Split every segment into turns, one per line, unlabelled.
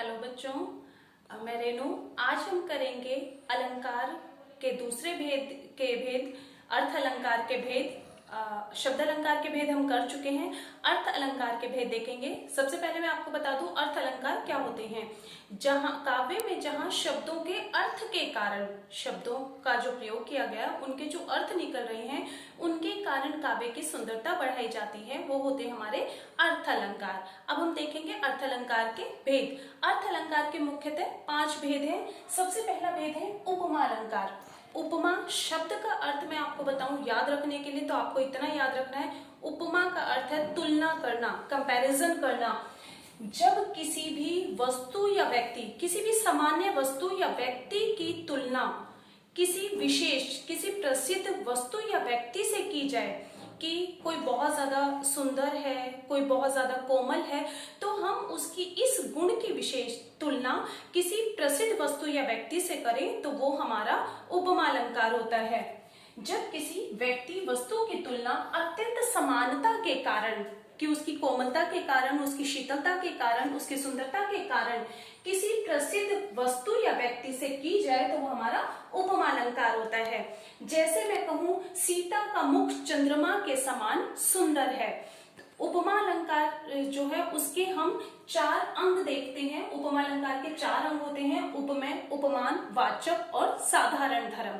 Hello बच्चों, मैं रेनू। आज हम करेंगे अलंकार के दूसरे भेद अर्थ अलंकार के भेद। शब्द अलंकार के भेद हम कर चुके हैं, अर्थ अलंकार के भेद देखेंगे। सबसे पहले मैं आपको बता दूं अर्थ अलंकार क्या होते हैं। जहां काव्य में जहां शब्दों के अर्थ के कारण, शब्दों का जो प्रयोग किया गया उनके जो अर्थ निकल रहे हैं उनके कारण काव्य की सुंदरता बढ़ाई जाती है, वो होते हैं हमारे अर्थ अलंकार। अब हम देखेंगे अर्थ अलंकार के भेद। अर्थ अलंकार के मुख्यतः 5 भेद हैं। सबसे पहला भेद है उपमा अलंकार। उपमा शब्द का अर्थ मैं आपको बताऊं याद रखने के लिए, तो आपको इतना याद रखना है, उपमा का अर्थ है तुलना करना, कंपैरिजन करना। जब किसी भी वस्तु या व्यक्ति, किसी भी सामान्य वस्तु या व्यक्ति की तुलना किसी विशेष, किसी प्रसिद्ध वस्तु या व्यक्ति से की जाए कि कोई बहुत ज्यादा सुंदर है, कोई बहुत ज्यादा कोमल है, तो हम उसकी इस गुण की विशेष तुलना किसी प्रसिद्ध वस्तु या व्यक्ति से करें तो वो हमारा उपमा अलंकार होता है। जब किसी व्यक्ति वस्तु की तुलना अत्यंत समानता के कारण, कि उसकी कोमलता के कारण, उसकी शीतलता के कारण, उसकी सुंदरता के कारण किसी प्रसिद्ध वस्तु या व्यक्ति से की जाए तो वो हमारा उपमा अलंकार होता है। जैसे मैं कहूं सीता का मुख चंद्रमा के समान सुंदर है। उपमा अलंकार जो है उसके हम 4 अंग देखते हैं। उपमा अलंकार के 4 अंग होते हैं, उपमेय, उपमान, वाचक और साधारण धर्म।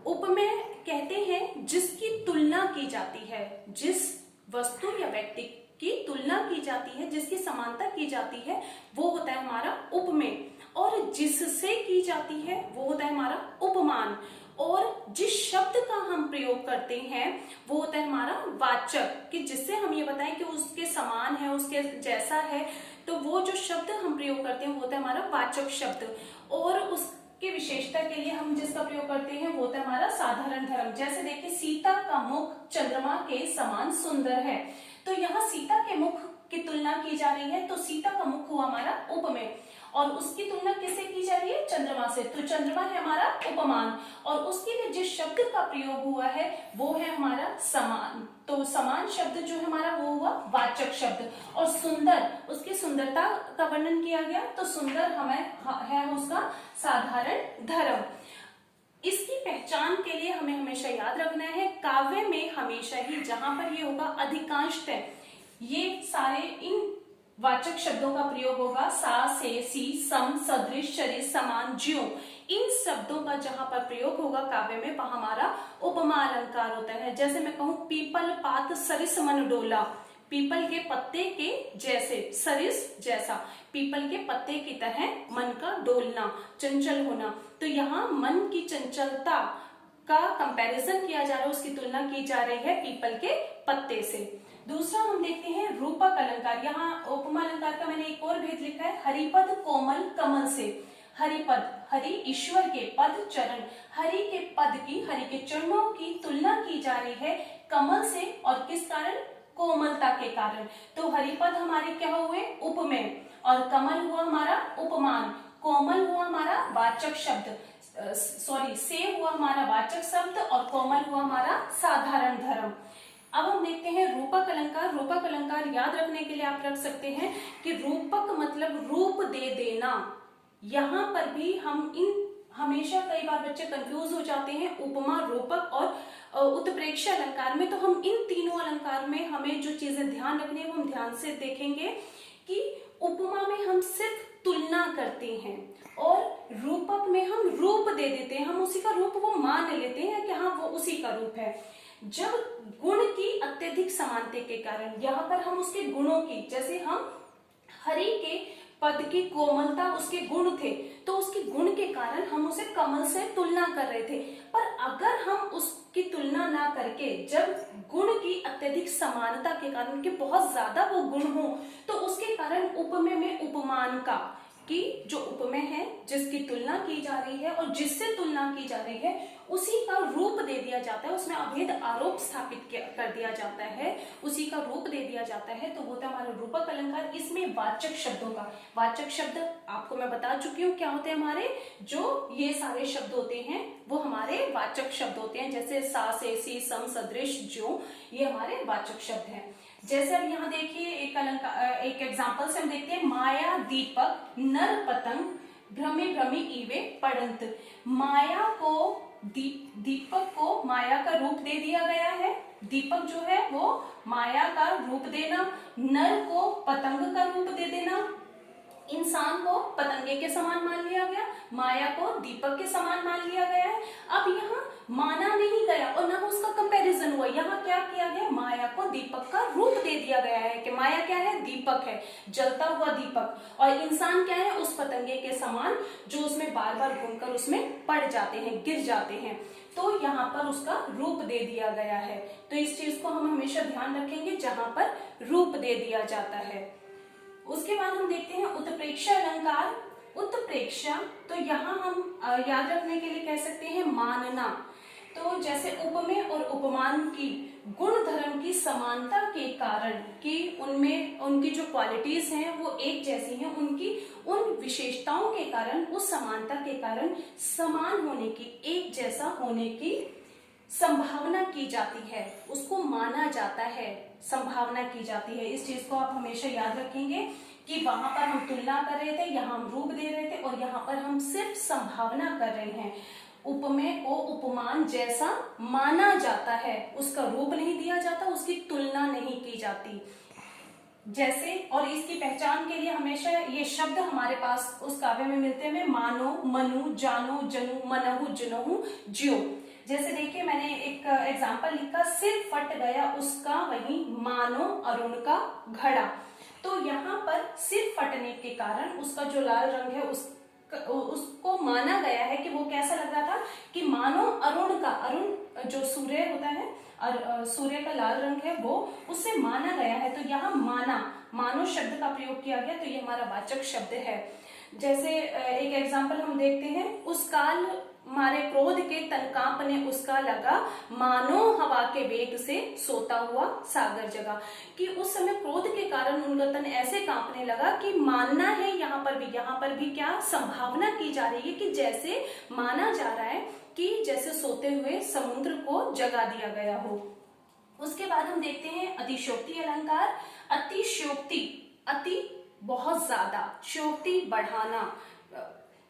उपमेय कहते हैं जिसकी तुलना की जाती है, जिस वस्तु या व्यक्ति की तुलना की जाती है, जिसकी समानता की जाती है, वो होता है हमारा उपमेय। और जिससे की जाती है वो होता है हमारा उपमान। और जिस शब्द का हम प्रयोग करते हैं वो होता है हमारा वाचक, कि जिससे हम ये बताएं कि उसके समान है, उसके जैसा है, तो वो जो शब्द हम प्रयोग करते हैं वो होता है हमारा वाचक शब्द। और उसकी विशेषता के लिए हम जिसका प्रयोग करते हैं वो होता है हमारा साधारण धर्म। जैसे देखिए सीता का मुख चंद्रमा के समान सुंदर है, तो यहाँ सीता के मुख की तुलना की जा रही है, तो सीता का मुख हुआ हमारा उपमेय। और उसकी तुलना किससे की जा रही है? चंद्रमा से, तो चंद्रमा है हमारा उपमान। और उसके लिए जिस शब्द का प्रयोग हुआ है वो है हमारा समान, तो समान शब्द जो है हमारा वो हुआ वाचक शब्द। और सुंदर, उसकी सुंदरता का वर्णन किया गया, तो सुंदर हमें है उसका साधारण धर्म। इसकी पहचान के लिए हमें हमेशा याद रखना है, काव्य में हमेशा ही जहां पर ये होगा अधिकांशतः ये सारे इन वाचक शब्दों का प्रयोग होगा। सा, से, सी, सम, सदृश, सरिस, समान, ज्यों, इन शब्दों का जहां पर प्रयोग होगा काव्य में वहां हमारा उपमा अलंकार होता है। जैसे मैं कहूं पीपल पात सरिस मन डोला, पीपल के पत्ते के जैसे, सरिस जैसा, पीपल के पत्ते की तरह मन का डोलना, चंचल होना। तो यहाँ मन की चंचलता का कंपैरिजन किया जा रहा है, उसकी तुलना की जा रही है पीपल के पत्ते से। दूसरा हम देखते हैं रूपक अलंकार। यहाँ उपमा अलंकार का मैंने एक और भेद लिखा है, हरिपद कोमल कमल से। हरिपद, हरि ईश्वर के, पद चरण, हरि के पद की, हरि के चरणों की तुलना की जा रही है कमल से, और किस कारण? कोमलता के कारण। तो हरिपद हमारे क्या हुए? उपमेय, और कमल हुआ हमारा उपमान, कोमल हुआ हमारा वाचक शब्द, से हुआ हमारा वाचक शब्द, और कोमल हुआ हमारा साधारण धर्म। अब हम देखते हैं रूपक अलंकार। रूपक अलंकार याद रखने के लिए आप रख सकते हैं कि रूपक मतलब रूप दे देना। यहाँ पर भी हम इन हमेशा कई बार बच्चे कंफ्यूज हो जाते हैं उपमा, रूपक और उत्प्रेक्ष अलंकार में। तो हम इन तीनों अलंकार में हमें जो चीजें ध्यान रखनी है वो हम ध्यान से देखेंगे कि उपमा में हम सिर्फ तुलना करते हैं और रूपक में हम रूप दे देते हैं, हम उसी का रूप वो मान लेते हैं कि हाँ वो उसी का रूप है। जब गुण की अत्यधिक समानता के कारण, यहाँ पर हम उसके गुणों की, जैसे हम हरि के पद की कोमलता उसके गुण थे, तो उसके गुण के कारण हम उसे कमल से तुलना कर रहे थे। पर अगर हम उसकी तुलना ना करके जब गुण की अत्यधिक समानता के कारण, उनके बहुत ज्यादा वो गुण हो, तो उसके कारण उपमेय में उपमान का, कि जो उपमेय है जिसकी तुलना की जा रही है और जिससे तुलना की जा रही है उसी का रूप दे दिया जाता है, उसमें अभेद आरोप स्थापित कर दिया जाता है, उसी का रूप दे दिया जाता है, तो होता है हमारा रूपक अलंकार। इसमें वाचक शब्दों का, वाचक शब्द आपको मैं बता चुकी हूँ क्या होते हैं हमारे, जो ये सारे शब्द होते हैं वो हमारे वाचक शब्द होते हैं। जैसे सा, से, सी, सम, सदृश, ज्यों, ये हमारे वाचक शब्द हैं। जैसे अब यहाँ देखिए एक एग्जाम्पल से हम देखते हैं, माया दीपक नर पतंग भ्रमी भ्रमी इवे पड़ंत। माया को दीपक को माया का रूप दे दिया गया है। दीपक जो है वो माया का रूप देना, नर को पतंग का रूप दे देना, इंसान को पतंगे के समान मान लिया गया, माया को दीपक के समान मान लिया गया है। अब यहाँ माना नहीं गया और ना उसका कंपैरिजन हुआ, यहाँ क्या किया गया, माया को दीपक का रूप दे दिया गया है कि माया क्या है, दीपक है, जलता हुआ दीपक, और इंसान क्या है, उस पतंगे के समान जो उसमें बार बार घूमकर उसमें पड़ जाते हैं, गिर जाते हैं। तो यहाँ पर उसका रूप दे दिया गया है। तो इस चीज को हम हमेशा ध्यान रखेंगे जहां पर रूप दे दिया जाता है। उसके बाद हम देखते हैं उत्प्रेक्षा अलंकार। उत्प्रेक्षा तो यहाँ हम याद रखने के लिए कह सकते हैं मानना। तो जैसे उपमेय और उपमान की गुण धर्म की समानता के कारण कि उनमें उनकी जो क्वालिटीज हैं वो एक जैसी हैं, उनकी उन विशेषताओं के कारण, उस समानता के कारण समान होने की, एक जैसा होने की संभावना की जाती है, उसको माना जाता है, संभावना की जाती है। इस चीज को आप हमेशा याद रखेंगे कि वहां पर हम तुलना कर रहे थे, यहाँ हम रूप दे रहे थे, और यहाँ पर हम सिर्फ संभावना कर रहे हैं। उपमेय को उपमान जैसा माना जाता है, उसका रूप नहीं दिया जाता, उसकी तुलना नहीं की जाती। जैसे, और इसकी पहचान के लिए हमेशा ये शब्द हमारे पास उस काव्य में मिलते हैं, मानो, मनु, जानो, जनु, मनहु, जुनहु, ज्यो। जैसे देखिए मैंने एक एग्जाम्पल लिखा, सिर फट गया उसका वही मानो अरुण का घड़ा। तो यहाँ पर सिर फटने के कारण उसका जो लाल रंग है उसको माना गया है कि वो कैसा लग रहा था कि मानो अरुण का, अरुण जो सूर्य होता है और सूर्य का लाल रंग है वो, उससे माना गया है। तो यहाँ मानो शब्द का प्रयोग किया गया, तो ये हमारा वाचक शब्द है। जैसे एक एग्जाम्पल हम देखते हैं, उस काल मारे क्रोध के तन कांपने उसका लगा, मानो हवा के वेग से सोता हुआ सागर जगा। कि उस समय क्रोध के कारण उनका तन ऐसे कांपने लगा कि मानना है, यहाँ पर भी क्या संभावना की जा रही है कि जैसे माना जा रहा है कि जैसे सोते हुए समुद्र को जगा दिया गया हो। उसके बाद हम देखते हैं अतिशयोक्ति अलंकार। अतिशयोक्ति, अति बहुत ज्यादा, शयोक्ति बढ़ाना।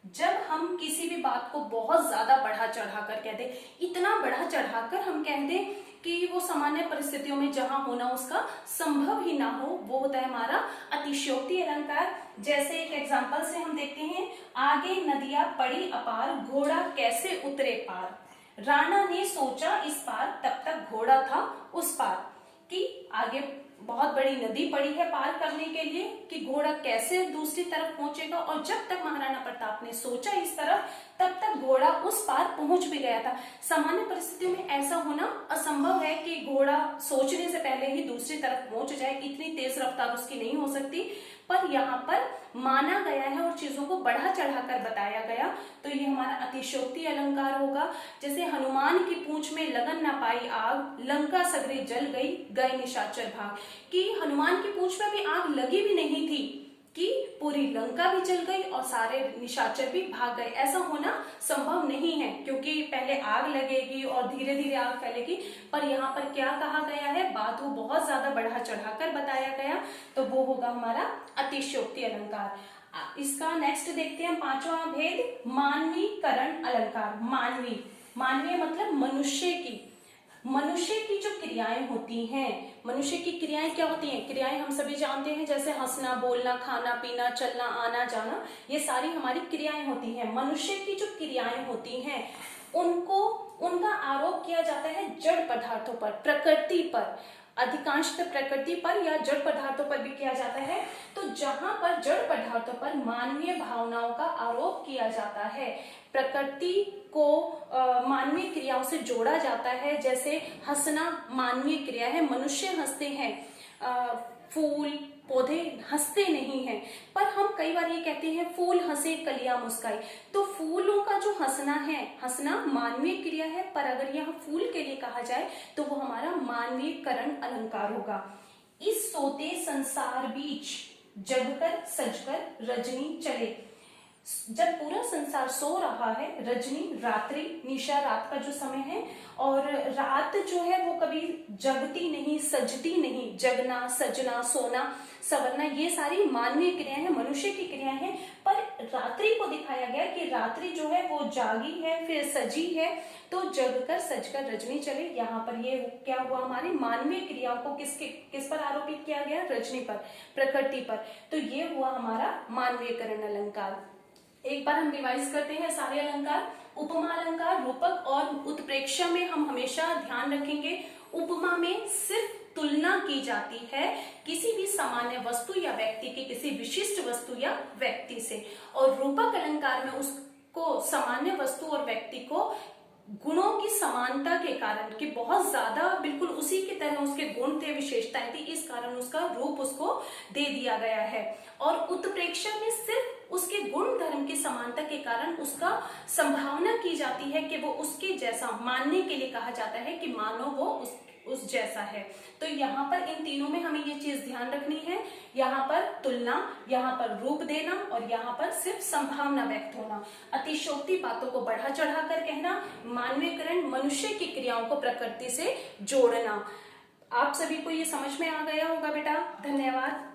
जब हम किसी भी बात को बहुत ज्यादा बढ़ा चढ़ाकर कह दें, इतना बढ़ा चढ़ाकर हम कह दें कि वो सामान्य परिस्थितियों में जहां होना उसका संभव ही ना हो, वो होता है हमारा अतिशयोक्ति अलंकार। जैसे एक एग्जांपल से हम देखते हैं, आगे नदियां पड़ी अपार, घोड़ा कैसे उतरे पार। राणा ने सोचा इस पार, तब तक घोड़ा था उस पार। कि आगे बहुत बड़ी नदी पड़ी है पार करने के लिए, कि घोड़ा कैसे दूसरी तरफ पहुंचेगा, और जब तक महाराणा प्रताप ने सोचा इस तरफ, तब तक घोड़ा उस पार पहुंच भी गया था। सामान्य परिस्थितियों में ऐसा होना असंभव है कि घोड़ा सोचने से पहले ही दूसरी तरफ पहुंच जाए, इतनी तेज रफ्तार उसकी नहीं हो सकती। पर यहाँ पर माना गया है और चीजों को बढ़ा चढ़ाकर बताया गया, तो ये हमारा अतिशयोक्ति अलंकार होगा। जैसे हनुमान की पूंछ में लगन न पाई आग, लंका सगरे जल गई, गए निशाचर भाग। कि हनुमान की पूंछ में भी आग लगी भी नहीं थी कि पूरी लंका भी जल गई और सारे निशाचर भी भाग गए। ऐसा होना संभव नहीं है, क्योंकि पहले आग लगेगी और धीरे धीरे आग फैलेगी। पर यहाँ पर क्या कहा गया है, बात को बहुत ज्यादा बढ़ा चढ़ाकर बताया गया, तो वो होगा हमारा अतिशयोक्ति अलंकार। इसका नेक्स्ट देखते हैं, पांचवा भेद मानवीकरण अलंकार। मानवीय मतलब मनुष्य की जो क्रियाएं होती हैं, मनुष्य की क्रियाएं क्या होती हैं, क्रियाएं हम सभी जानते हैं, जैसे हंसना, बोलना, खाना पीना, चलना, आना जाना, ये सारी हमारी क्रियाएं होती हैं। मनुष्य की जो क्रियाएं होती हैं उनका आरोप किया जाता है जड़ पदार्थों पर, प्रकृति पर, अधिकांशतः प्रकृति पर या जड़ पदार्थों पर भी किया जाता है। तो जहां पर जड़ पदार्थों पर मानवीय भावनाओं का आरोप किया जाता है, प्रकृति को मानवीय क्रियाओं से जोड़ा जाता है। जैसे हंसना मानवीय क्रिया है, मनुष्य हंसते हैं, फूल पौधे हंसते नहीं हैं। पर हम कई बार ये कहते हैं फूल हंसे कलियां मुस्काई, तो फूलों का जो हंसना है, हंसना मानवीय क्रिया है, पर अगर यहाँ फूल के लिए कहा जाए तो वो हमारा मानवीयकरण अलंकार होगा। इस सोते संसार बीच जगकर सजकर रजनी चले। जब पूरा संसार सो रहा है, रजनी रात्रि, निशा रात का जो समय है, और रात जो है वो कभी जगती नहीं, सजती नहीं। जगना, सजना, सोना, सवरना, ये सारी मानवीय क्रियाएं हैं, मनुष्य की क्रियाएं हैं। पर रात्रि को दिखाया गया कि रात्रि जो है वो जागी है, फिर सजी है, तो जगकर सजकर रजनी चले। यहाँ पर ये क्या हुआ, हमारी मानवीय क्रियाओं को किस पर आरोपित किया गया, रजनी पर, प्रकृति पर। तो ये हुआ हमारा मानवीयकरण अलंकार। एक बार हम रिवाइज करते हैं सारे अलंकार। उपमा अलंकार, रूपक और उत्प्रेक्षा में हम हमेशा ध्यान रखेंगे, उपमा में सिर्फ तुलना की जाती है किसी भी सामान्य वस्तु या व्यक्ति की किसी विशिष्ट वस्तु या व्यक्ति से, और रूपक अलंकार में उसको सामान्य वस्तु और व्यक्ति को गुणों की समानता के कारण, कि बहुत ज्यादा बिल्कुल उसी की तरह उसके गुण थे, विशेषताएं थी, इस कारण उसका रूप उसको दे दिया गया है। और उत्प्रेक्षा में सिर्फ उसके गुण धर्म की समानता के कारण उसका संभावना की जाती है कि वो उसके जैसा, मानने के लिए कहा जाता है कि मानो वो उस जैसा है। तो यहाँ पर इन तीनों में हमें ये चीज ध्यान रखनी है, यहाँ पर तुलना, यहाँ पर रूप देना, और यहाँ पर सिर्फ संभावना व्यक्त होना। अतिशयोक्ति, बातों को बढ़ा चढ़ा कर कहना। मानवीयकरण, मनुष्य की क्रियाओं को प्रकृति से जोड़ना। आप सभी को ये समझ में आ गया होगा बेटा। धन्यवाद।